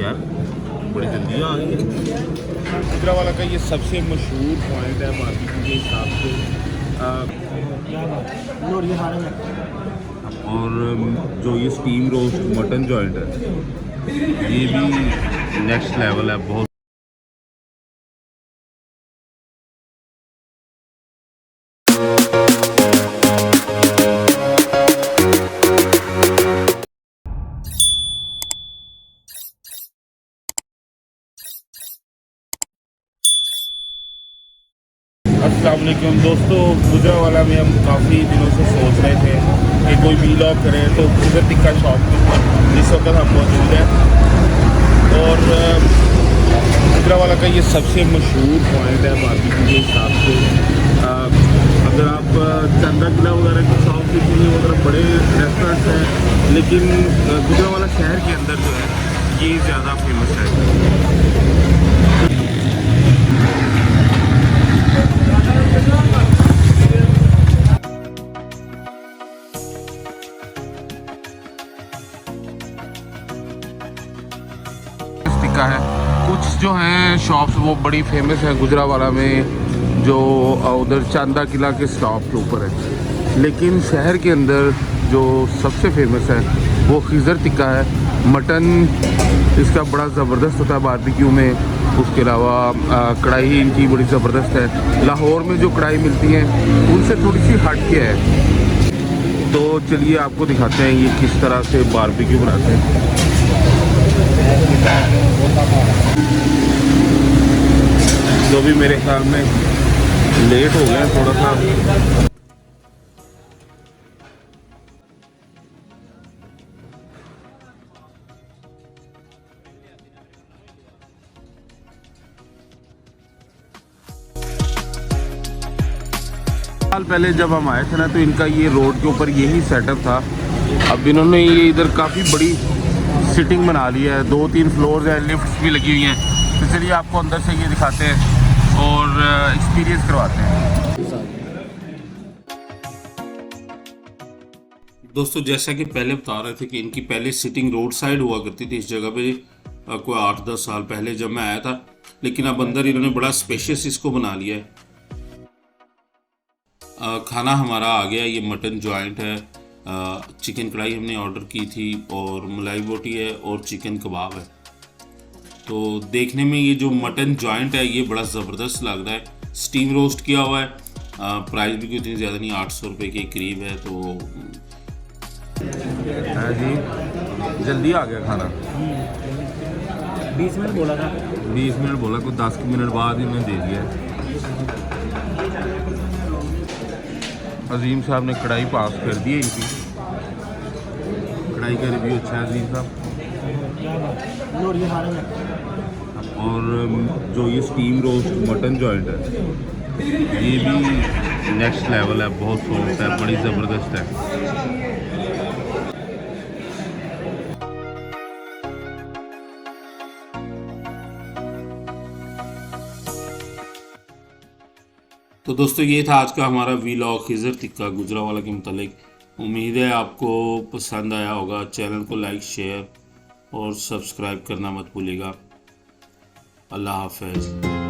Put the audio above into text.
यार बड़ी जल्दी आ गई है। गुजरावाला का ये सबसे मशहूर पॉइंट है बारबेक्यू के हिसाब से। और जो ये स्टीम रोस्ट मटन जॉइंट है ये भी नेक्स्ट लेवल है बहुत। अस्सलाम वालेकुम दोस्तों, गुजरावाला में हम काफ़ी दिनों से सोच रहे थे कि कोई वीलॉग करें, तो खिजर टिक्का शॉप के ऊपर इस वक्त हम मौजूद हैं। और गुजरावाला का ये सबसे मशहूर पॉइंट है बारबेक्यू के हिसाब से। अगर आप चंदा किला वगैरह की साउथ सिटी वगैरह बड़े रेस्टोरेंट्स हैं, लेकिन गुजरावाला शहर के अंदर जो है ये ज़्यादा फेमस है। टिक्का है, कुछ जो हैं शॉप्स वो बड़ी फेमस है गुजरावाला में, जो उधर चांदा किला के स्टॉप के ऊपर है। लेकिन शहर के अंदर जो सबसे फेमस है वो खिजर टिक्का है। मटन इसका बड़ा ज़बरदस्त होता है बारबेक्यू में। उसके अलावा कढ़ाई इनकी बड़ी ज़बरदस्त है। लाहौर में जो कढ़ाई मिलती हैं उनसे थोड़ी सी हट के है। तो चलिए आपको दिखाते हैं ये किस तरह से बारबेक्यू बनाते हैं। जो भी मेरे ख्याल में लेट हो गया थोड़ा सा। साल पहले जब हम आए थे ना, तो इनका ये रोड के ऊपर यही सेटअप था। अब इन्होंने ये इधर काफ़ी बड़ी सिटिंग बना ली है, 2-3 फ्लोर्स हैं, लिफ्ट्स भी लगी हुई हैं। तो चलिए आपको अंदर से ये दिखाते हैं और एक्सपीरियंस करवाते हैं। दोस्तों, जैसा कि पहले बता रहे थे कि इनकी पहले सिटिंग रोड साइड हुआ करती थी इस जगह पे, कोई 8-10 साल पहले जब मैं आया था। लेकिन अब अंदर इन्होंने बड़ा स्पेशियस इसको बना लिया है। खाना हमारा आ गया, ये मटन जॉइंट है, चिकन कढ़ाई हमने ऑर्डर की थी, और मलाई बोटी है और चिकन कबाब है। तो देखने में ये जो मटन जॉइंट है ये बड़ा ज़बरदस्त लग रहा है। स्टीम रोस्ट किया हुआ है। प्राइस भी इतनी ज़्यादा नहीं, 800 रुपये के करीब है। तो हाँ जी, जल्दी आ गया खाना। 20 मिनट बोला था। 20 मिनट बोला, कोई 10 मिनट बाद इन्होंने दे दिया है। अजीम साहब ने कढ़ाई पास कर दी है इनकी। कढ़ाई का रिव्यू अच्छा है अजीम साहब। और जो ये स्टीम रोस्ट मटन जॉइंट है ये भी नेक्स्ट लेवल है, बहुत सॉफ्ट है, बड़ी ज़बरदस्त है। तो दोस्तों, ये था आज का हमारा वीलॉग खिजर टिक्का गुजरावाला के मुतालिक। उम्मीद है आपको पसंद आया होगा। चैनल को लाइक, शेयर और सब्सक्राइब करना मत भूलिएगा। अल्लाह हाफ़िज़।